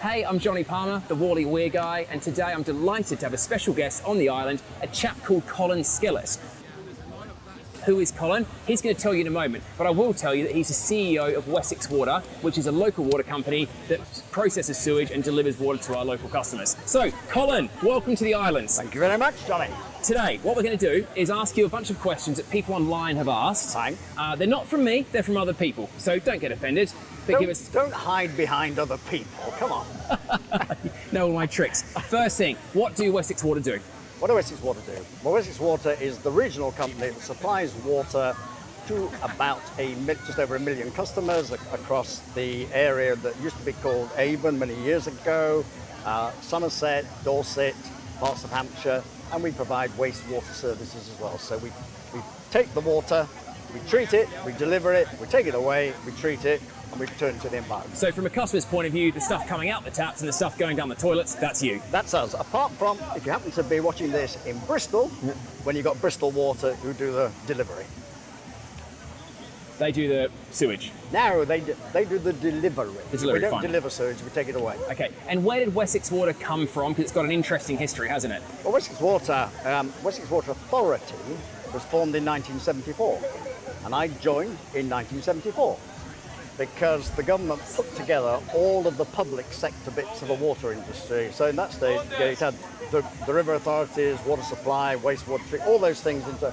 Hey, I'm Johnny Palmer, the Wally Weir guy, and today I'm delighted to have a special guest on the island, a chap called Colin Skellet. Who is Colin? He's going to tell you in a moment, but I will tell you that he's the CEO of Wessex Water, which is a local water company that processes sewage and delivers water to our local customers. So, Colin, welcome to the islands. Thank you very much, Johnny. Today, what we're going to do is ask you a bunch of questions that people online have asked. Fine. They're not from me, they're from other people, so don't get offended. But Don't hide behind other people, come on. Know all my tricks. First thing, what do Wessex Water do? What does Wessex Water do? Well, Wessex Water is the regional company that supplies water to about just over 1 million customers across the area that used to be called Avon many years ago, Somerset, Dorset, parts of Hampshire, and we provide wastewater services as well. So we take the water, we treat it, we deliver it, we take it away, we treat it, and we return it to the environment. So from a customer's point of view, the stuff coming out the taps and the stuff going down the toilets, that's you. That's us. Apart from, if you happen to be watching this in Bristol, when you've got Bristol Water who do the delivery. They do the sewage. No, they do the delivery. The delivery, we don't fine. deliver sewage, we take it away. Okay, and where did Wessex Water come from? Because it's got an interesting history, hasn't it? Well, Wessex Water Authority was formed in 1974, and I joined in 1974. Because the government put together all of the public sector bits of the water industry. So in that stage, it had the river authorities, water supply, wastewater treatment, all those things into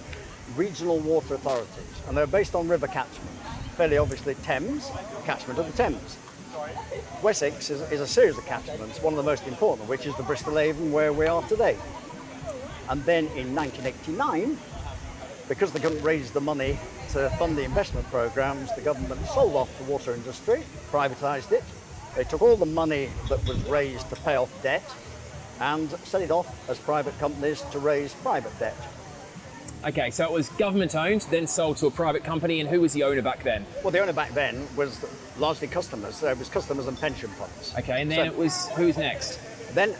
regional water authorities. And they're based on river catchments. Fairly obviously Thames, catchment of the Thames. Wessex is a series of catchments, one of the most important of which is the Bristol Avon where we are today. And then in 1989, because the government raised the money to fund the investment programs, the government sold off the water industry, privatised it. They took all the money that was raised to pay off debt and set it off as private companies to raise private debt. Okay, so it was government owned, then sold to a private company, and who was the owner back then? Well, the owner back then was largely customers, so it was customers and pension funds. Okay, and then it was, who's next?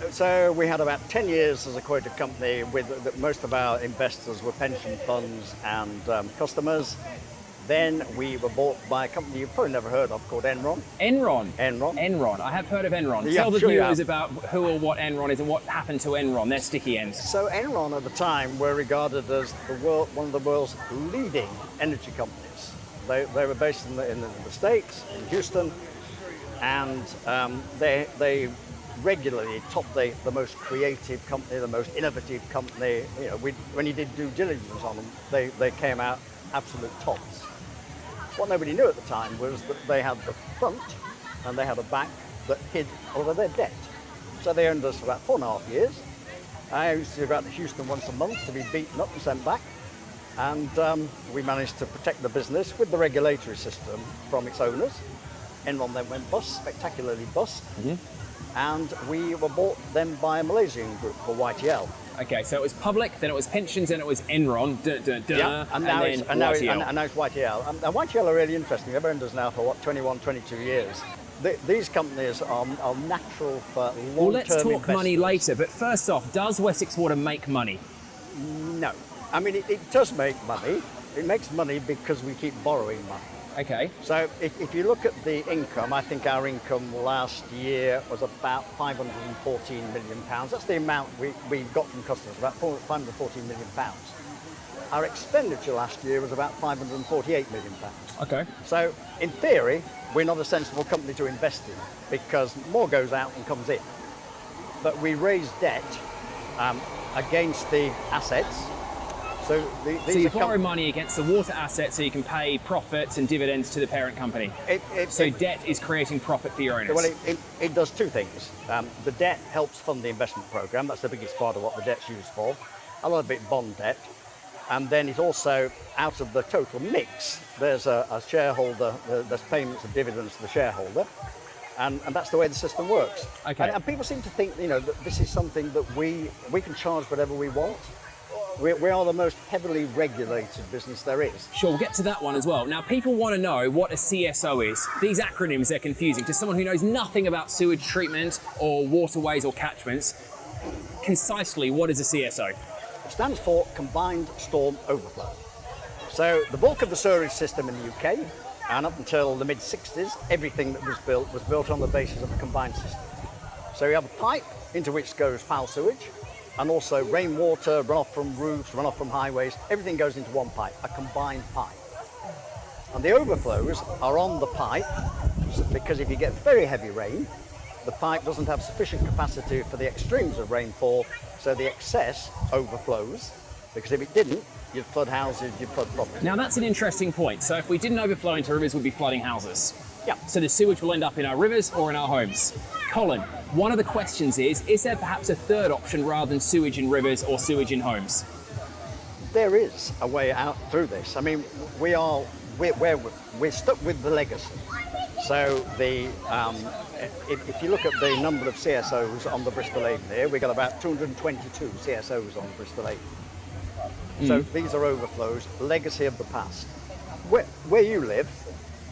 So we had about 10 years as a quoted company with most of our investors were pension funds and customers. Then we were bought by a company you've probably never heard of called Enron. Enron? Enron. I have heard of Enron. Yeah, Tell the sure viewers about who or what Enron is and what happened to Enron, their sticky ends. So Enron at the time were regarded as one of the world's leading energy companies. They were based in the States, in Houston, and they regularly top the most creative company, the most innovative company. You know, when you did due diligence on them, they came out absolute tops. What nobody knew at the time was that they had the front and they had a back that hid all of their debt. So they owned us for about 4.5 years. I used to go out to Houston once a month to be beaten up and sent back. And we managed to protect the business with the regulatory system from its owners. Enron then went bust, spectacularly bust. And we were bought then by a Malaysian group called YTL. Okay, so it was public, then it was pensions, then it was Enron, and now it's YTL. And YTL are really interesting. They've owned us now for 21, 22 years. These companies are natural for long-term investments. Well, let's talk money later, but first off, does Wessex Water make money? No. I mean, it does make money. It makes money because we keep borrowing money. Okay. So if you look at the income, I think our income last year was about £514 million. That's the amount we got from customers, about £514 million. Our expenditure last year was about £548 million. Okay. So in theory, we're not a sensible company to invest in because more goes out than comes in. But we raise debt against the assets. So you borrow money against the water assets so you can pay profits and dividends to the parent company. Debt is creating profit for your owners. Well, it does two things. The debt helps fund the investment program. That's the biggest part of what the debt's used for. A lot of it bond debt. And then it also, out of the total mix, there's a shareholder, there's payments of dividends to the shareholder. And that's the way the system works. Okay. And people seem to think, that this is something that we can charge whatever we want. We are the most heavily regulated business there is. Sure, we'll get to that one as well. Now, people want to know what a CSO is. These acronyms, they're confusing. To someone who knows nothing about sewage treatment or waterways or catchments, concisely, what is a CSO? It stands for Combined Storm Overflow. So the bulk of the sewerage system in the UK And up until the mid-60s, everything that was built on the basis of a combined system. So you have a pipe into which goes foul sewage, and also rainwater, runoff from roofs, runoff from highways, everything goes into one pipe, a combined pipe. And the overflows are on the pipe, because if you get very heavy rain, the pipe doesn't have sufficient capacity for the extremes of rainfall, so the excess overflows, because if it didn't, you'd flood houses, you'd flood property. Now that's an interesting point. So if we didn't overflow into rivers, we'd be flooding houses. Yeah. So the sewage will end up in our rivers or in our homes. Colin, one of the questions is there perhaps a third option rather than sewage in rivers or sewage in homes? There is a way out through this. I mean, we're stuck with the legacy. So if you look at the number of CSOs on the Bristol Avon here, we've got about 222 CSOs on the Bristol Avon. So these are overflows, legacy of the past. Where you live,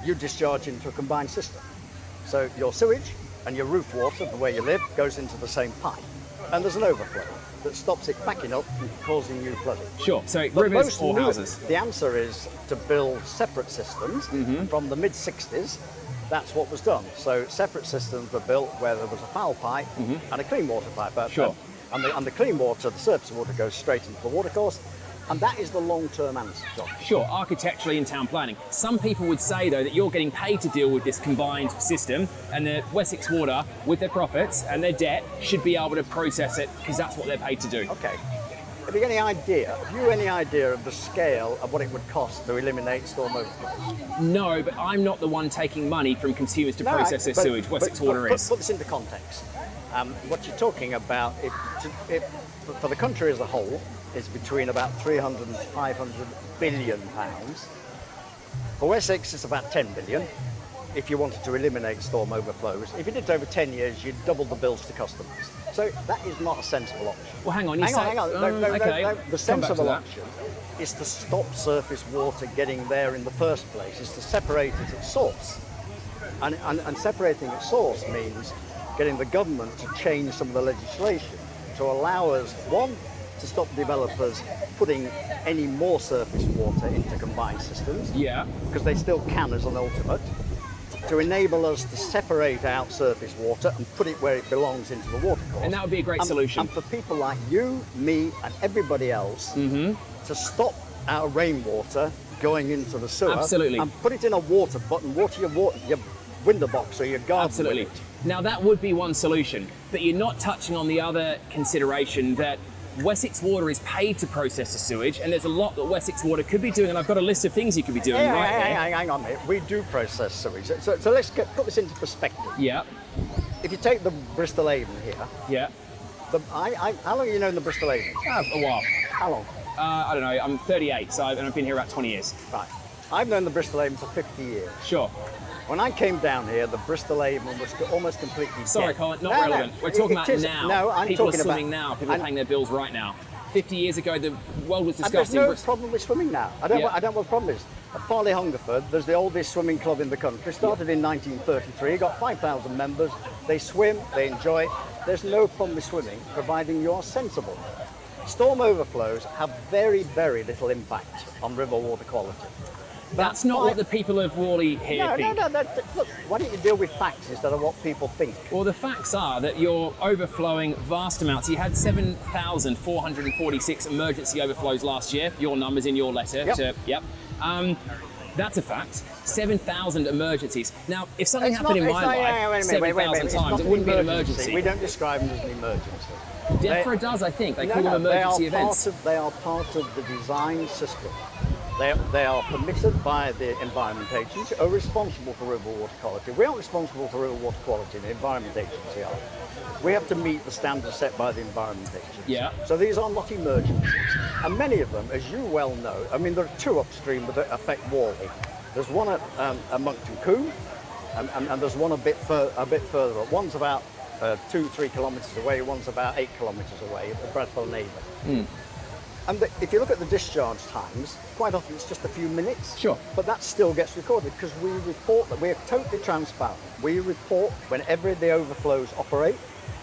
you discharge into a combined system. So your sewage and your roof water, the way you live, goes into the same pipe. And there's an overflow that stops it backing up and causing you flooding. Sure, so But rivers or houses? The answer is to build separate systems. From the mid-60s, that's what was done. So separate systems were built where there was a foul pipe and a clean water pipe. Sure. And the clean water, the surface water, goes straight into the watercourse. And that is the long-term answer, John. Sure, architecturally in town planning. Some people would say, though, that you're getting paid to deal with this combined system, and that Wessex Water, with their profits and their debt, should be able to process it because that's what they're paid to do. Okay. Have you any idea of the scale of what it would cost to eliminate storm overflows? No, but I'm not the one taking money from consumers to process their sewage. Wessex Water is. Put this into context. What you're talking about, for the country as a whole, is between about 300 and 500 billion pounds. For Wessex, it's about 10 billion. If you wanted to eliminate storm overflows, if you did it over 10 years, you'd double the bills to customers. So that is not a sensible option. Well, hang on. Hang on. No. The sensible that. option is to stop surface water getting there in the first place, is to separate it at source. And separating at source means getting the government to change some of the legislation to allow us, one, to stop developers putting any more surface water into combined systems. Yeah. Because they still can as an ultimate. To enable us to separate out surface water and put it where it belongs into the watercourse. And that would be a great solution. And for people like you, me, and everybody else to stop our rainwater going into the sewer. Absolutely. And put it in a water button, water your window box or your garden. Absolutely. With it. Now that would be one solution, but you're not touching on the other consideration that Wessex Water is paid to process the sewage, and there's a lot that Wessex Water could be doing, and I've got a list of things you could be doing right here. Hang on a minute. We do process sewage. So let's put this into perspective. Yeah. If you take the Bristol Avon here, Yeah. how long have you known the Bristol Avon? A while. How long? I don't know. I'm 38, and I've been here about 20 years. Right. I've known the Bristol Avon for 50 years. Sure. When I came down here, the Bristol Avon was almost completely Sorry, dead. Colin, not relevant. We're talking about now. No, I'm people talking are swimming about, now. People are paying their bills right now. 50 years ago, the world was disgusting. There's no problem with swimming now. I don't know what the problem is. At Farley Hungerford, there's the oldest swimming club in the country. Started in 1933, got 5,000 members. They swim, they enjoy it. There's no problem with swimming, providing you're sensible. Storm overflows have very, very little impact on river water quality. That's not what the people of Worley here think. No. Look, why don't you deal with facts instead of what people think? Well, the facts are that you're overflowing vast amounts. You had 7,446 emergency overflows last year. Your numbers in your letter. Yep. That's a fact. 7,000 emergencies. Now, if something happened in my life 7,000 times, it wouldn't be an emergency. We don't describe them as an emergency. DEFRA does, I think. They call them emergency events. They are part of the design system. They are permitted by the Environment Agency, are responsible for river water quality. We aren't responsible for river water quality, the Environment Agency are. We have to meet the standards set by the Environment Agency. Yeah. So these are not emergencies. And many of them, as you well know, I mean, there are two upstream that affect Worley. There's one at Monkton Combe, and there's one a bit further up. One's about 2-3 kilometres away, one's about 8 kilometres away at the Bradford Neighbour. And if you look at the discharge times, quite often it's just a few minutes. Sure. But that still gets recorded because we report that. We're totally transparent. We report whenever the overflows operate.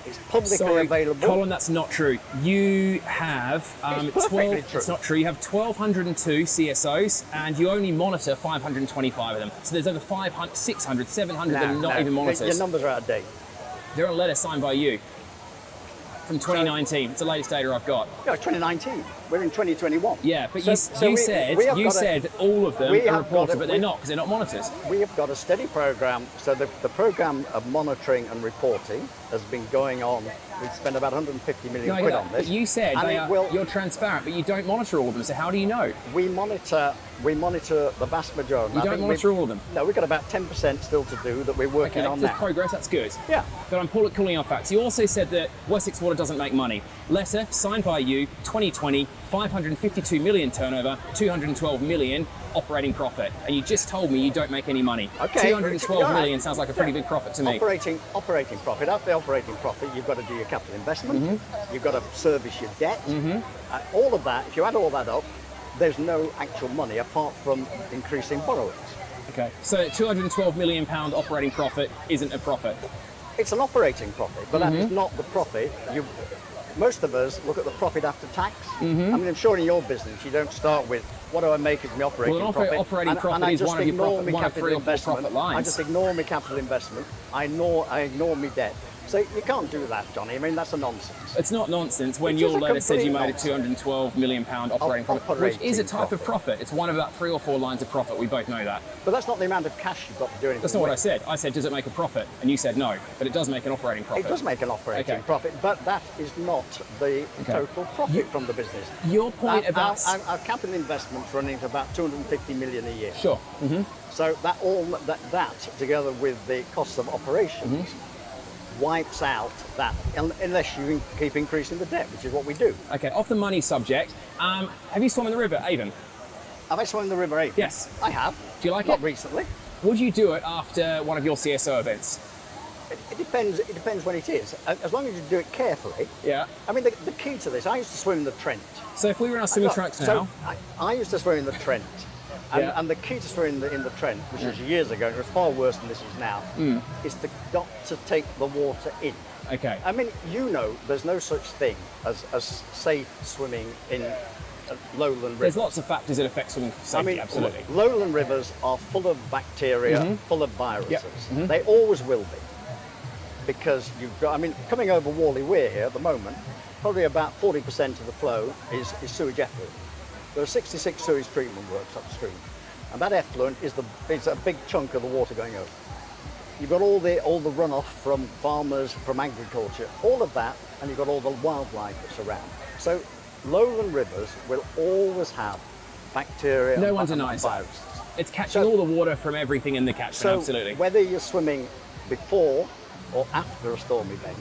It's publicly available. Colin, that's not true. You have It's perfectly true. It's not true. You have 1,202 CSOs, and you only monitor 525 of them. So there's over 500, 600, 700 that are not even monitors. Your numbers are out of date. They're on a letter signed by you from 2019. It's the latest data I've got. Yeah, 2019. We're in 2021. Yeah, but So you we said that all of them are reported, but they're not, because they're not monitors. We have got a steady program. So the program of monitoring and reporting has been going on. We've spent about 150 million quid on this. But you said you're transparent, but you don't monitor all of them. So how do you know? We monitor the vast majority. You don't monitor all of them? No, we've got about 10% still to do that we're working on now. There's progress, that's good. Yeah. But I'm calling off facts. You also said that Wessex Water doesn't make money. Letter signed by you, 2020, 552 million turnover, 212 million operating profit. And you just told me you don't make any money. Okay. 212 million sounds like a pretty big profit to me. Operating profit. After the operating profit, you've got to do your capital investment. You've got to service your debt. All of that, if you add all that up, there's no actual money apart from increasing borrowings. Okay. So 212 million pound operating profit isn't a profit. It's an operating profit, but that is not the profit. Most of us look at the profit after tax. I mean, I'm sure in your business you don't start with what do I make as my operating profit. Operating profit is one of your profit, one of 3 or 4 profit lines. I just ignore my capital investment. I ignore my debt. So you can't do that, Johnny. I mean, that's a nonsense. It's not nonsense when your letter said you made a 212 million pound operating profit, which is a type of profit. It's one of about 3 or 4 lines of profit. We both know that. But that's not the amount of cash you've got to do anything. That's not what I said. I said, does it make a profit? And you said no, but it does make an operating profit. It does make an operating profit, but that is not the total profit from the business. Your point about our capital investment's running to about 250 million a year. Sure. So that together with the costs of operations wipes out that, unless you keep increasing the debt, which is what we do. Okay, off the money subject, have you swum in the river, Avon? Have I swum in the river Avon? Yes. I have. Do you like Not it? recently. Would you do it after one of your CSO events? It depends. It depends when it is. As long as you do it carefully. Yeah. I mean, the key to this, I used to swim in the Trent. So if we were in our swimming trunks now... I used to swim in the Trent. And the key to swimming in the Trent, which was years ago, and it was far worse than this is now, is got to take the water in. Okay. I mean, there's no such thing as safe swimming in lowland rivers. There's lots of factors that affect swimming safety, I mean, absolutely. Lowland rivers are full of bacteria, full of viruses. They always will be. Because you've got, I mean, coming over Whalley Weir here at the moment, probably about 40% of the flow is sewage effluent. There are 66 sewage treatment works upstream, and that effluent is a big chunk of the water going over. You've got all the runoff from farmers, from agriculture, all of that, and you've got all the wildlife that's around. So lowland rivers will always have bacteria and viruses. It's catching all the water from everything in the catchment, absolutely. Whether you're swimming before or after a storm event,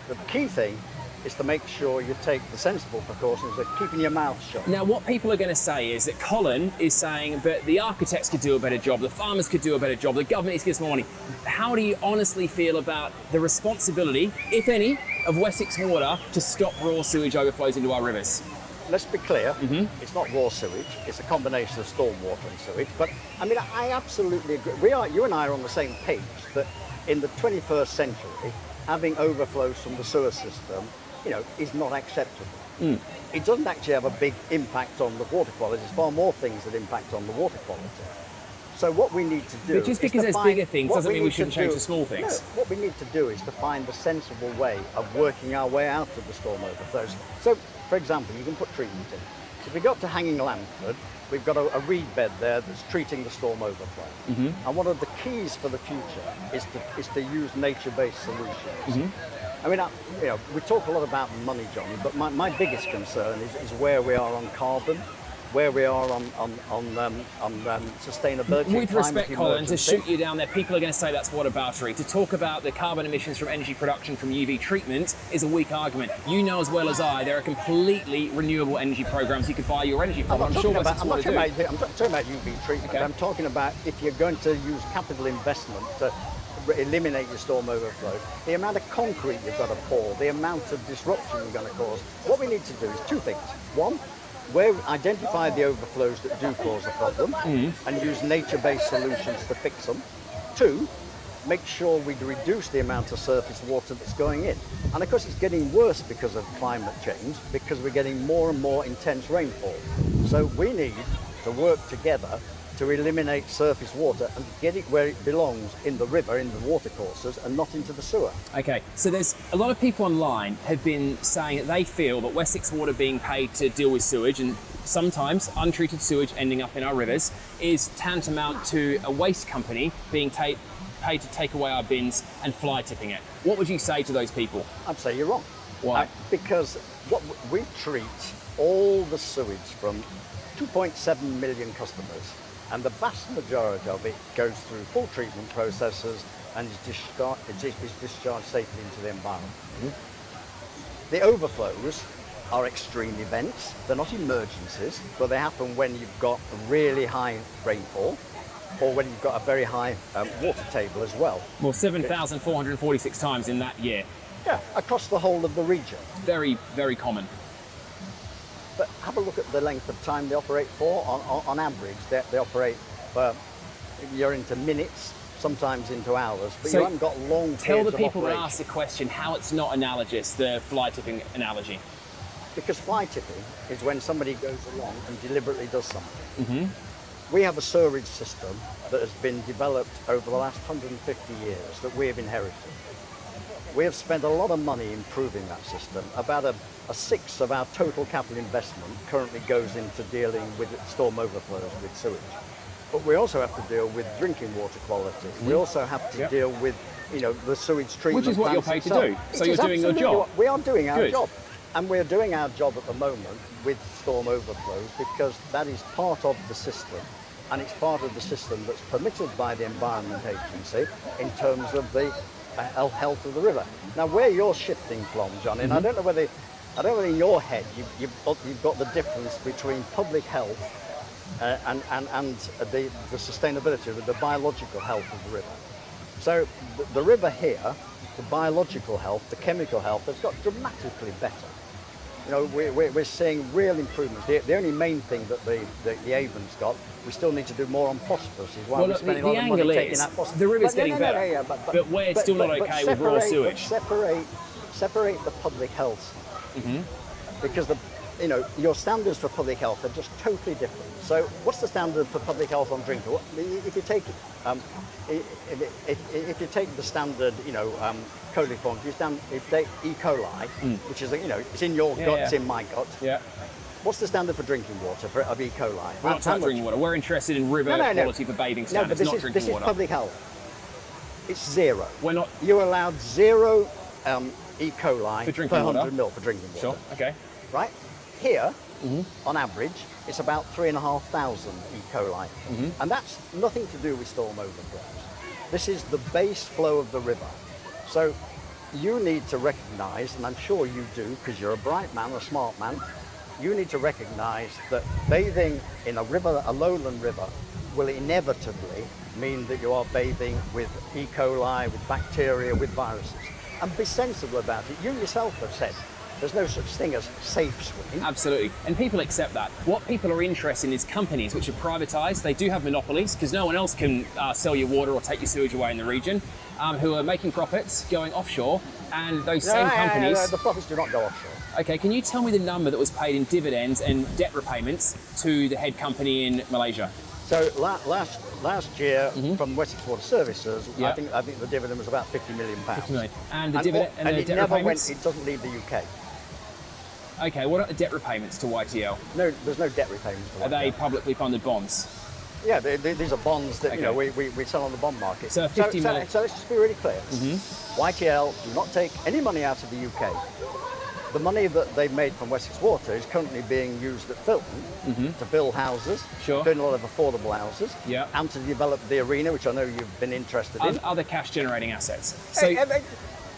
the key thing is to make sure you take the sensible precautions of keeping your mouth shut. Now, what people are going to say is that Colin is saying, but the architects could do a better job, the farmers could do a better job, the government needs to give us more money. How do you honestly feel about the responsibility, if any, of Wessex Water to stop raw sewage overflows into our rivers? Let's be clear, it's not raw sewage, it's a combination of stormwater and sewage, but I mean, I absolutely agree. You and I are on the same page that in the 21st century, having overflows from the sewer system is not acceptable. It doesn't actually have a big impact on the water quality. There's far more things that impact on the water quality. So what we need to do But just because there's bigger things doesn't mean we shouldn't change the small things. No, what we need to do is to find a sensible way of working our way out of the storm overflows. So, for example, you can put treatment in. So if we go up to Hanging Lambford, we've got a reed bed there that's treating the storm overflow. And one of the keys for the future is to use nature-based solutions. I mean, we talk a lot about money, Johnny, but my biggest concern is where we are on carbon, where we are on sustainability. With respect, Colin, to shoot you down there, people are going to say that's whataboutery. To talk about the carbon emissions from energy production from UV treatment is a weak argument. You know as well as I, there are completely renewable energy programs you could buy your energy from. I'm not talking about UV treatment. I'm talking about if you're going to use capital investment to eliminate your storm overflow, the amount of concrete you've got to pour, the amount of disruption you're going to cause. What we need to do is 2 things. One, identify the overflows that do cause a problem and use nature-based solutions to fix them. 2, make sure we reduce the amount of surface water that's going in. And of course it's getting worse because of climate change, because we're getting more and more intense rainfall. So we need to work together to eliminate surface water and get it where it belongs, in the river, in the watercourses, and not into the sewer. Okay, so there's a lot of people online have been saying that they feel that Wessex Water being paid to deal with sewage, and sometimes untreated sewage ending up in our rivers, is tantamount to a waste company being paid to take away our bins and fly tipping it. What would you say to those people? I'd say you're wrong. Why? Because we treat all the sewage from 2.7 million customers, and the vast majority of it goes through full treatment processes and is discharged safely into the environment. The overflows are extreme events. They're not emergencies, but they happen when you've got really high rainfall, or when you've got a very high water table as well. Well, 7,446 times in that year. Yeah, across the whole of the region. Very, very common. But have a look at the length of time they operate for. On average, they operate for, you're into minutes, sometimes into hours, but So you haven't got long Tell periods the people of that operation. ask the question how it's not analogous, the fly tipping analogy. Because fly tipping is when somebody goes along and deliberately does something. We have a sewerage system that has been developed over the last 150 years that we have inherited. We have spent a lot of money improving that system. About a sixth of our total capital investment currently goes into dealing with storm overflows with sewage. But we also have to deal with drinking water quality. We also have to deal with, the sewage treatment. Which is what you're paid to do. So you're doing your job. We are doing our Good. job. And we're doing our job at the moment with storm overflows because that is part of the system. And it's part of the system that's permitted by the Environment Agency in terms of the health of the river. Now, where you're shifting from, John, and I don't know whether in your head you've got the difference between public health and the sustainability of the biological health of the river. So the river here, the biological health, the chemical health, has got dramatically better. We're seeing real improvements. The only main thing that the Avon's got, we still need to do more on phosphorus. Is why we're spending a lot of money taking that phosphorus. The river's getting better, but we're still not okay with raw sewage. Separate the public health, because your standards for public health are just totally different. So, what's the standard for public health on drinking water? If you take if you take the standard, coliform, if you take E. coli, which is it's in your gut, it's in my gut. Yeah. What's the standard for drinking water of E. coli? We're not talking drinking water. We're interested in river quality for bathing standards, not drinking this is water. public health. It's zero. We're not. You're allowed zero E. coli For drinking per water. 100 mil for drinking water. Sure. Okay. Right? Here, on average, it's about 3,500 E. coli. And that's nothing to do with storm overflows. This is the base flow of the river. So you need to recognise, and I'm sure you do, because you're a bright man, a smart man, you need to recognise that bathing in a river, a lowland river, will inevitably mean that you are bathing with E. coli, with bacteria, with viruses. And be sensible about it. You yourself have said there's no such thing as safe swimming. Absolutely. And people accept that. What people are interested in is companies which are privatised. They do have monopolies because no one else can sell your water or take your sewage away in the region, who are making profits going offshore. And those same companies... No, the profits do not go offshore. Okay, can you tell me the number that was paid in dividends and debt repayments to the head company in Malaysia? So last year, from Wessex Water Services, I think the dividend was about £50 million. 50 million. And the dividend and the it debt never repayments? it doesn't leave the UK. Okay, what are the debt repayments to YTL? No, there's no debt repayments. Are they publicly funded bonds? Yeah, these are bonds that we sell on the bond market. So 50 million. So let's just be really clear. YTL do not take any money out of the UK. The money that they've made from Wessex Water is currently being used at Filton to build houses, doing a lot of affordable houses, and to develop the arena, which I know you've been interested in. Other cash generating assets. So,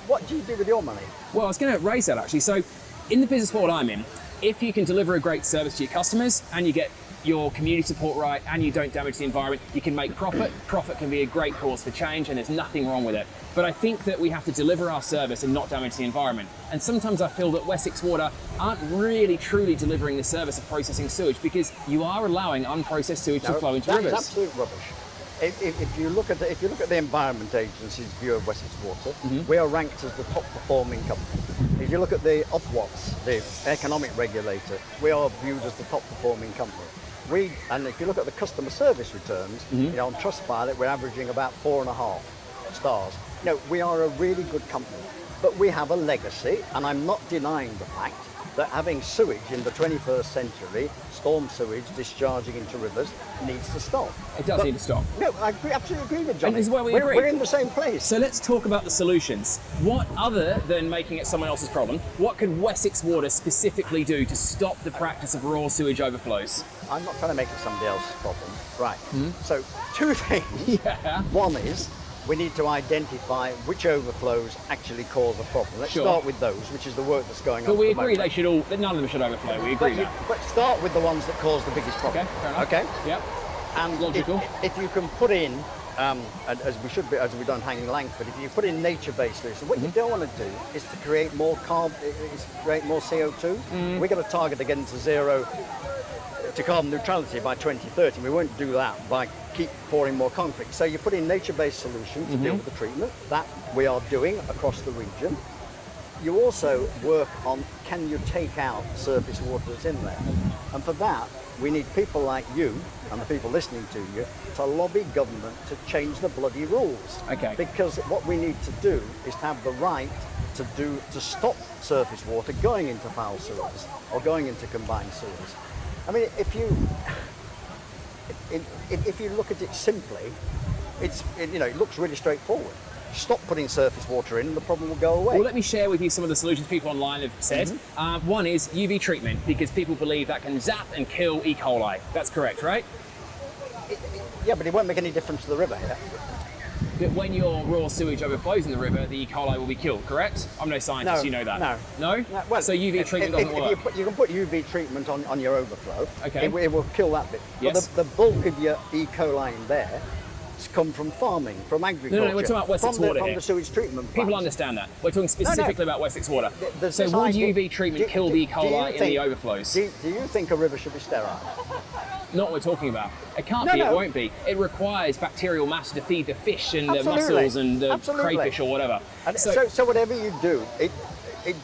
what do you do with your money? Well, I was going to raise that actually. So, in the business world I'm in, if you can deliver a great service to your customers and you get your community support right and you don't damage the environment, you can make profit. Profit can be a great cause for change and there's nothing wrong with it. But I think that we have to deliver our service and not damage the environment. And sometimes I feel that Wessex Water aren't really truly delivering the service of processing sewage because you are allowing unprocessed sewage to flow into rivers. That is absolute rubbish. if you look at the Environment Agency's view of Wessex Water, we are ranked as the top performing company. If you look at the Ofwat's, the economic regulator, we are viewed as the top performing company. And if you look at the customer service returns, you know, on Trustpilot, we're averaging about 4.5 stars. You know, we are a really good company, but we have a legacy, and I'm not denying the fact that having sewage in the 21st century, storm sewage discharging into rivers, needs to stop. It does need to stop. No, I absolutely agree with Johnny. And this is where we we're, agree. We're in the same place. So let's talk about the solutions. What, other than making it someone else's problem, what could Wessex Water specifically do to stop the practice of raw sewage overflows? I'm not trying to make it somebody else's problem. Right. So, two things. Yeah. One is, we need to identify which overflows actually cause a problem. Let's start with those, which is the work that's going on. But we agree they should all, that none of them should overflow. We agree that. But start with the ones that cause the biggest problem. Okay, fair enough. Okay. Yep. And logical. If you can put in, as we should be, as we've done hanging Langford, if you put in nature-based solutions, what you don't want to do is to create more create more CO2. We're going to target again to carbon neutrality by 2030. We won't do that by keep pouring more concrete. So you put in nature-based solutions to deal with the treatment. That we are doing across the region. You also work on, can you take out surface water that's in there? And for that, we need people like you and the people listening to you to lobby government to change the bloody rules. Okay. Because what we need to do is to have the right to stop surface water going into foul sewers or going into combined sewers. I mean, if you look at it simply, it looks really straightforward. Stop putting surface water in and the problem will go away. Well, let me share with you some of the solutions people online have said. One is UV treatment, because people believe that can zap and kill E. coli. That's correct, right? Yeah, but it won't make any difference to the river here. But when your raw sewage overflows in the river, the E. coli will be killed, correct? I'm no scientist, you know that. No. No? Well, so UV treatment doesn't work? You can put UV treatment on your overflow. Okay. It will kill that bit. Yes. But the bulk of your E. coli in there has come from farming, from agriculture. No, we're talking about Wessex Water from here. the sewage treatment plants. People understand that. We're talking specifically about Wessex Water. There's So this would idea- UV treatment kill the E. coli in the overflows? Do you think a river should be sterile? Not what we're talking about. It can't be, it won't be. It requires bacterial matter to feed the fish and the mussels and the crayfish or whatever. And so whatever you do, it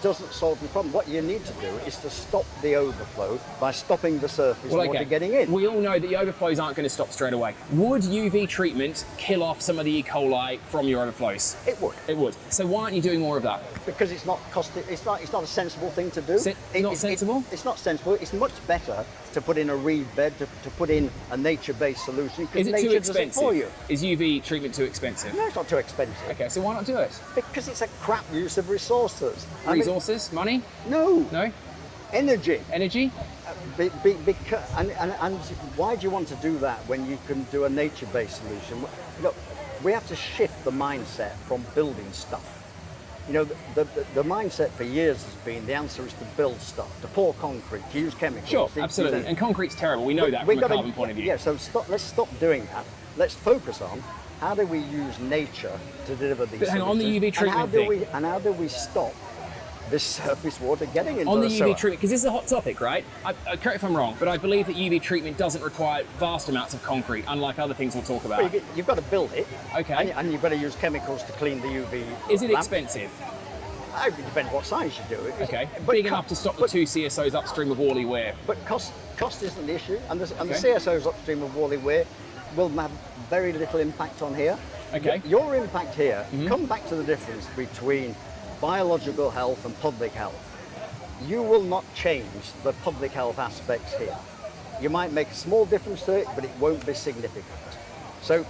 doesn't solve the problem. What you need to do is to stop the overflow by stopping the surface water getting in. We all know that the overflows aren't going to stop straight away. Would UV treatment kill off some of the E. coli from your overflows? It would. It would. So why aren't you doing more of that? Because it's not it's not a sensible thing to do. Not sensible? It's not sensible. It's much better to put in a reed bed, to put in a nature-based solution. Is it nature too does it expensive? for you. Is UV treatment too expensive? No, it's not too expensive. Okay, so why not do it? Because it's a crap use of resources. Resources? Money? No. No? Energy. Energy? Because, and why do you want to do that when you can do a nature-based solution? Look, we have to shift the mindset from building stuff. You know, the mindset for years has been the answer is to build stuff, to pour concrete, to use chemicals. Sure, absolutely. And concrete's terrible. We know that from a carbon point of view. Yeah, so let's stop doing that. Let's focus on how do we use nature to deliver these But hang on, the UV treatment thing. And how do we stop this surface water getting into on the sewer? UV treatment, because this is a hot topic, right? Correct if I'm wrong, but I believe that UV treatment doesn't require vast amounts of concrete, unlike other things we'll talk about. Well, you've got to build it. Okay. And you've got to use chemicals to clean the UV. Is it lamp. expensive? It depends what size you do it. Okay. But Big enough to stop the 2 CSOs upstream of Whalley Weir. But cost isn't the issue, and the CSOs upstream of Whalley Weir will have very little impact on here. Okay. Your impact here, come back to the difference between biological health and public health. You will not change the public health aspects here. You might make a small difference to it, but it won't be significant. So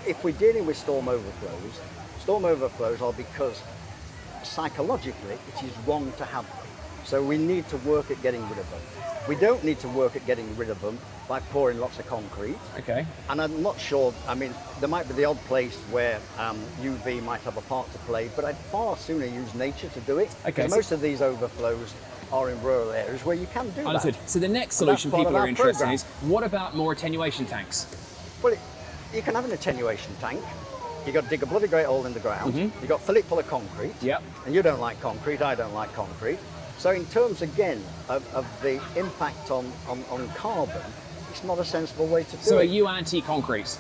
if we're dealing with storm overflows are because psychologically it is wrong to have them. So we need to work at getting rid of them. We don't need to work at getting rid of them by pouring lots of concrete. Okay. And I'm not sure, I mean, there might be the odd place where UV might have a part to play, but I'd far sooner use nature to do it. Okay. Because most of these overflows are in rural areas where you can do Understood. that. So the next solution part people of are our interested in programme. is, what about more attenuation tanks? Well, you can have an attenuation tank. You've got to dig a bloody great hole in the ground. You've got to fill it full of concrete. Yep. And you don't like concrete, I don't like concrete. So in terms, again, of the impact on carbon, it's not a sensible way to do it. So are you anti-concrete?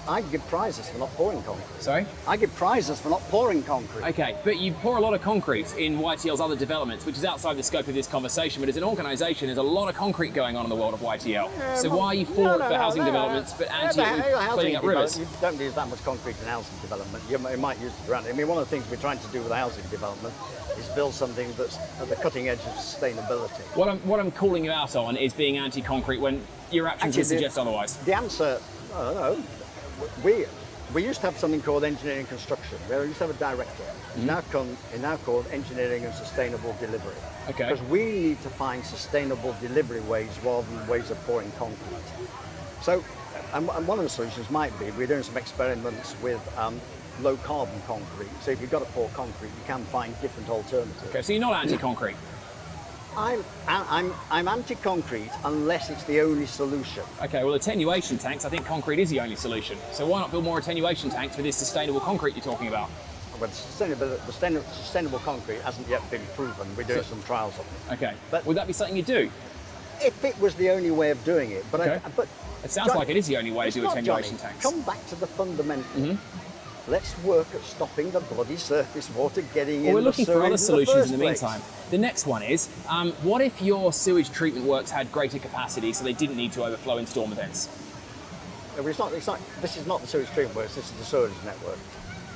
I give prizes for not pouring concrete. Sorry? I give prizes for not pouring concrete. Okay, but you pour a lot of concrete in YTL's other developments, which is outside the scope of this conversation, but as an organisation, there's a lot of concrete going on in the world of YTL. So why are you for housing developments, but anti cleaning up rivers? You don't use that much concrete in housing development. You might use it around. I mean, one of the things we're trying to do with housing development is build something that's at the cutting edge of sustainability. What I'm calling you out on is being anti-concrete when your actions would suggest otherwise. The answer, I don't know. We used to have something called engineering and construction. We used to have a director. It's now called engineering and sustainable delivery. Okay. Because we need to find sustainable delivery ways rather than ways of pouring concrete. So, and one of the solutions might be we're doing some experiments with low carbon concrete. So if you've got to pour concrete, you can find different alternatives. Okay, so you're not anti-concrete. I'm anti-concrete unless it's the only solution. Okay, well, attenuation tanks, I think concrete is the only solution. So why not build more attenuation tanks with this sustainable concrete you're talking about? Well, sustainable concrete hasn't yet been proven. We're doing some trials on it. Okay, but would that be something you do? If it was the only way of doing it, but okay. but it sounds like it is the only way to do attenuation tanks. Come back to the fundamentals. Let's work at stopping the bloody surface water getting in. We're looking for other solutions in the place. meantime. The next one is, what if your sewage treatment works had greater capacity so they didn't need to overflow in storm events? It's not, this is not the sewage treatment works, this is the sewage network.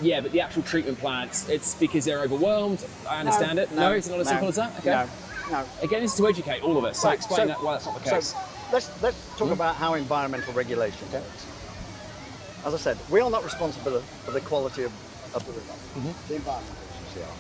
Yeah, but the actual treatment plants, it's because they're overwhelmed. I understand it. No, it's not as simple as that? Okay. No. Again, this is to educate all of us, so explain why that's not the case. So let's talk about how environmental regulation works. As I said, we are not responsible for the quality of the river. The environmental agency are.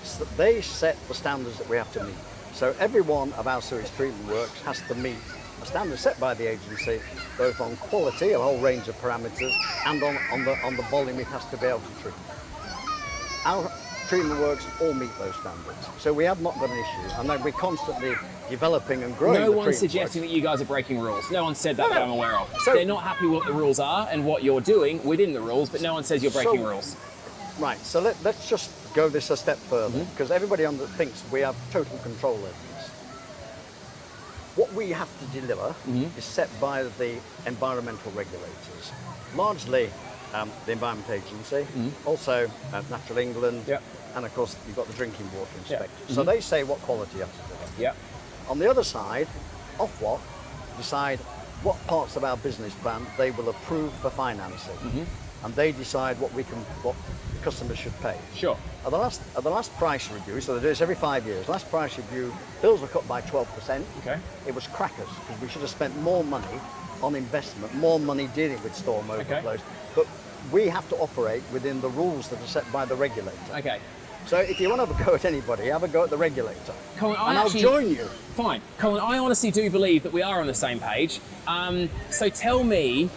So they set the standards that we have to meet. So every one of our sewage treatment works has to meet a standard set by the agency, both on quality, a whole range of parameters, and on the volume it has to be able to treat. Our treatment works all meet those standards. So we have not got an issue, and then we're constantly developing and growing. No one's suggesting that you guys are breaking rules. No one said that that I'm aware of. So they're not happy with what the rules are and what you're doing within the rules, but no one says you're breaking rules. Right, so let's just go this a step further, because everybody thinks we have total control over this. What we have to deliver is set by the environmental regulators, largely the Environment Agency, also Natural England, and of course you've got the drinking water inspector. So they say what quality you have to deliver. On the other side, Ofwat decide what parts of our business plan they will approve for financing, and they decide what customers should pay. Sure. At the last price review, so they do this every 5 years, last price review, bills were cut by 12%. Okay. It was crackers, because we should have spent more money on investment, more money dealing with storm overflows. But we have to operate within the rules that are set by the regulator. Okay. So if you want to have a go at anybody, have a go at the regulator. Colin, I'll join you. Fine. Colin, I honestly do believe that we are on the same page. So tell me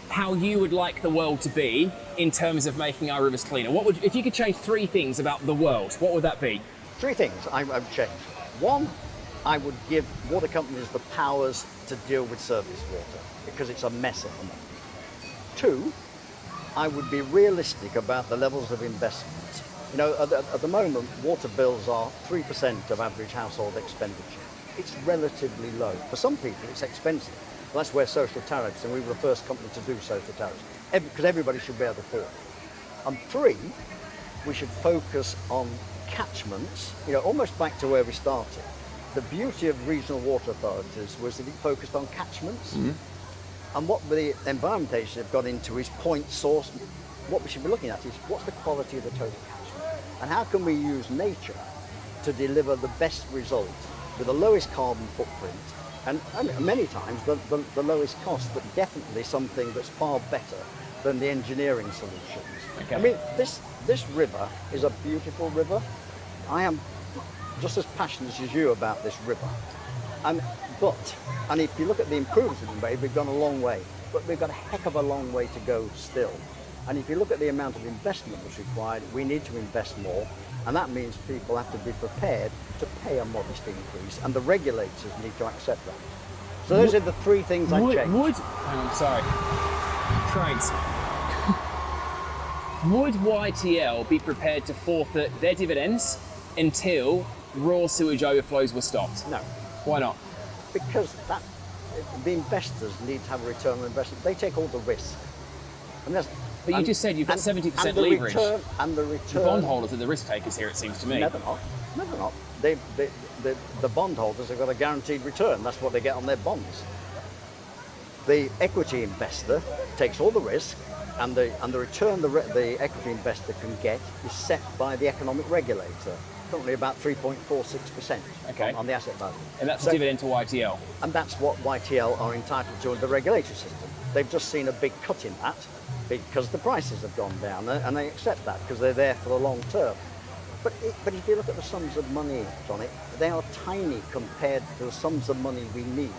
how you would like the world to be in terms of making our rivers cleaner. If you could change 3 things about the world, what would that be? 3 things I would change. 1, I would give water companies the powers to deal with surface water, because it's a mess at the moment. 2, I would be realistic about the levels of investment. You know, at the moment, water bills are 3% of average household expenditure. It's relatively low. For some people, it's expensive. Well, that's where social tariffs, and we were the first company to do social tariffs, because everybody should be able to afford it. And 3, we should focus on catchments, you know, almost back to where we started. The beauty of regional water authorities was that it focused on catchments. And what the Environment Agency have got into is point source. What we should be looking at is what's the quality of the total catchment, and how can we use nature to deliver the best result with the lowest carbon footprint, and many times the lowest cost, but definitely something that's far better than the engineering solutions. Okay. I mean, this river is a beautiful river. I am just as passionate as you about this river. And if you look at the improvements we've made, we've gone a long way, but we've got a heck of a long way to go still. And if you look at the amount of investment that's required, we need to invest more, and that means people have to be prepared to pay a modest increase, and the regulators need to accept that. So those are the 3 things I'd change. I'm sorry. Trains. Would YTL be prepared to forfeit their dividends until raw sewage overflows were stopped? No. Why not? Because the investors need to have a return on investment. They take all the risk. And that's, But you just said you've got 70% leverage. And the The return. bondholders are the risk takers here, it seems to me. Never not. Never not. The bondholders have got a guaranteed return. That's what they get on their bonds. The equity investor takes all the risk, and the return the equity investor can get is set by the economic regulator, currently about 3.46% on the asset value. And that's a dividend to YTL. And that's what YTL are entitled to under the regulatory system. They've just seen a big cut in that because the prices have gone down, and they accept that because they're there for the long term. But if you look at the sums of money, Johnny, they are tiny compared to the sums of money we need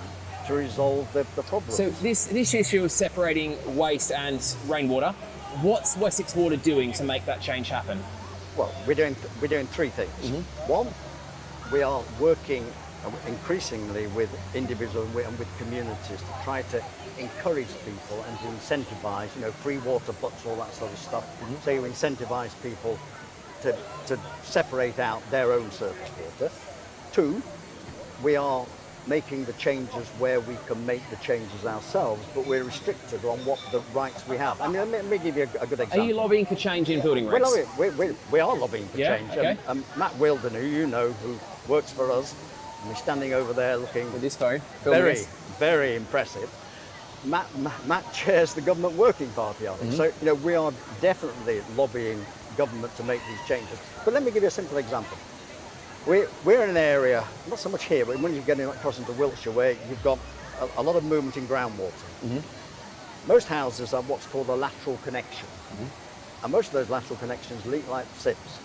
to resolve the problems. So this issue of separating waste and rainwater, what's Wessex Water doing to make that change happen? Well, we're doing three things. Mm-hmm. One, we are working increasingly with individuals and with communities to try to encourage people and to incentivize, free water butts, all that sort of stuff. Mm-hmm. So you incentivize people to separate out their own surface water. Two, we are making the changes where we can make the changes ourselves, but we're restricted on what the rights we have. I mean, let me give you a good example. Are you lobbying for change in building regs? We are lobbying for change. Okay. Matt Wilden, who works for us, and he's standing over there looking with this phone, very impressive. Matt chairs the government working party on it. Mm-hmm. So we are definitely lobbying government to make these changes. But let me give you a simple example. We're in an area, not so much here, but when you get across into Wiltshire, where you've got a lot of movement in groundwater. Mm-hmm. Most houses have what's called a lateral connection. Mm-hmm. And most of those lateral connections leak like sips.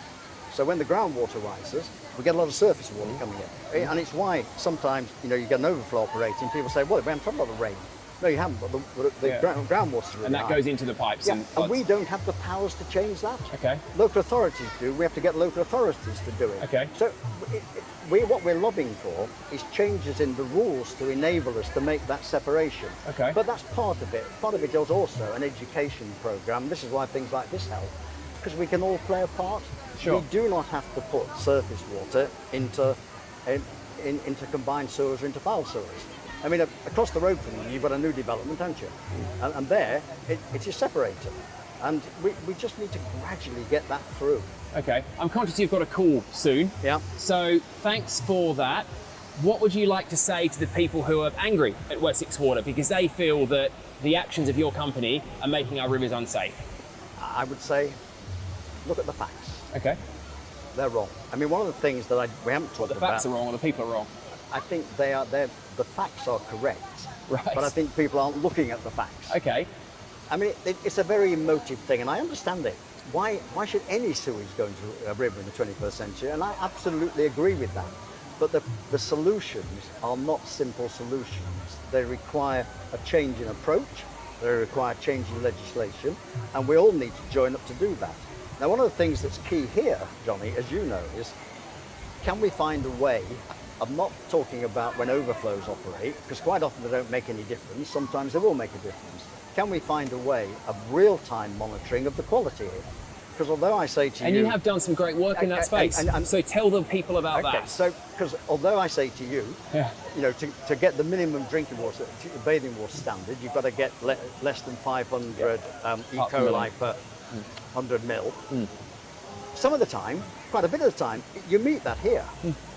So when the groundwater rises, we get a lot of surface water coming in. And it's why sometimes, you get an overflow operating, people say, well, we haven't had a lot of rain. No, you haven't, but the groundwater's really And that high. goes into the pipes. Yeah, and we don't have the powers to change that. Okay. Local authorities do. We have to get local authorities to do it. Okay. So what we're lobbying for is changes in the rules to enable us to make that separation. Okay. But that's part of it. Part of it is also an education program. This is why things like this help, because we can all play a part. Sure. We do not have to put surface water into combined sewers or into foul sewers. I mean, across the road from you, you've got a new development, haven't you? And there, it is separated. And we just need to gradually get that through. Okay. I'm conscious you've got a call soon. Yeah. So thanks for that. What would you like to say to the people who are angry at Wessex Water because they feel that the actions of your company are making our rivers unsafe? I would say, look at the facts. Okay. They're wrong. I mean, one of the things that we haven't talked about... The facts are wrong or the people are wrong? I think the facts are correct, right. But I think people aren't looking at the facts. Okay. I mean, it's a very emotive thing, and I understand it. Why should any sewage go into a river in the 21st century? And I absolutely agree with that. But the solutions are not simple solutions. They require a change in approach, they require change in legislation, and we all need to join up to do that. Now, one of the things that's key here, Johnny, as you know, is can we find a way... I'm not talking about when overflows operate, because quite often they don't make any difference. Sometimes they will make a difference. Can we find a way of real-time monitoring of the quality here? Because although I say to you... And you have done some great work in that space, so tell the people about that. So, because although I say to you, to get the minimum drinking water, bathing water standard, you've got to get less than 500 E. coli per 100 mil. Some of the time, quite a bit of the time, you meet that here.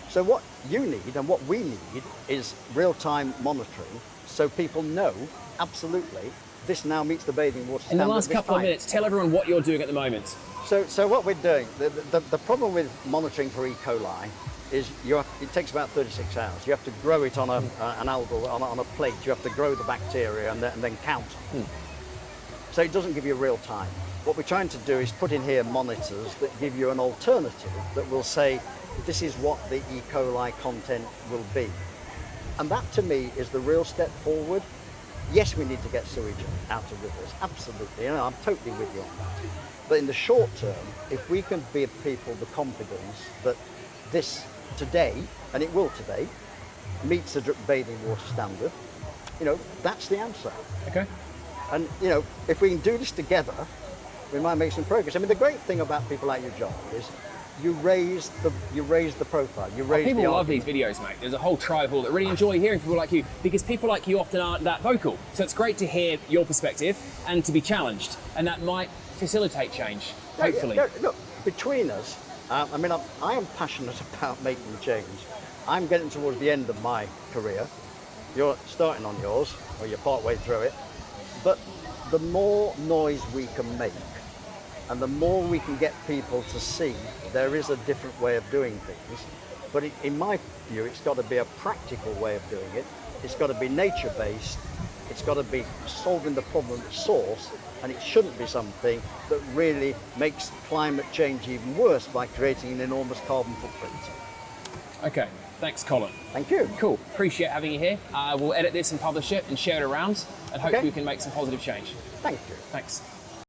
So what you need and what we need is real-time monitoring so people know, absolutely, this now meets the bathing water standard. In the last couple of minutes, tell everyone what you're doing at the moment. So what we're doing, the problem with monitoring for E. coli is it takes about 36 hours. You have to grow it on an algal, on a plate. You have to grow the bacteria and then count. So it doesn't give you real time. What we're trying to do is put in here monitors that give you an alternative that will say, this is what the E. coli content will be. And that, to me, is the real step forward. Yes, we need to get sewage out of rivers, absolutely. I'm totally with you on that. But in the short term, if we can give people the confidence that this today, and it will today, meets the bathing water standard, that's the answer. Okay. And, if we can do this together, we might make some progress. I mean, the great thing about people like you, John, is you raise the profile. You raise People the love these argument. videos, mate. There's a whole tribal that really enjoy hearing people like you, because people like you often aren't that vocal. So it's great to hear your perspective and to be challenged, and that might facilitate change, hopefully. Look, between us, I mean, I am passionate about making change. I'm getting towards the end of my career. You're starting on yours, or you're part way through it. But the more noise we can make, and the more we can get people to see there is a different way of doing things, but in my view, it's got to be a practical way of doing it. It's got to be nature-based. It's got to be solving the problem at source, and it shouldn't be something that really makes climate change even worse by creating an enormous carbon footprint. Okay, thanks, Colin. Thank you. Cool, appreciate having you here. We'll edit this and publish it and share it around, and hopefully Okay. we can make some positive change. Thank you. Thanks.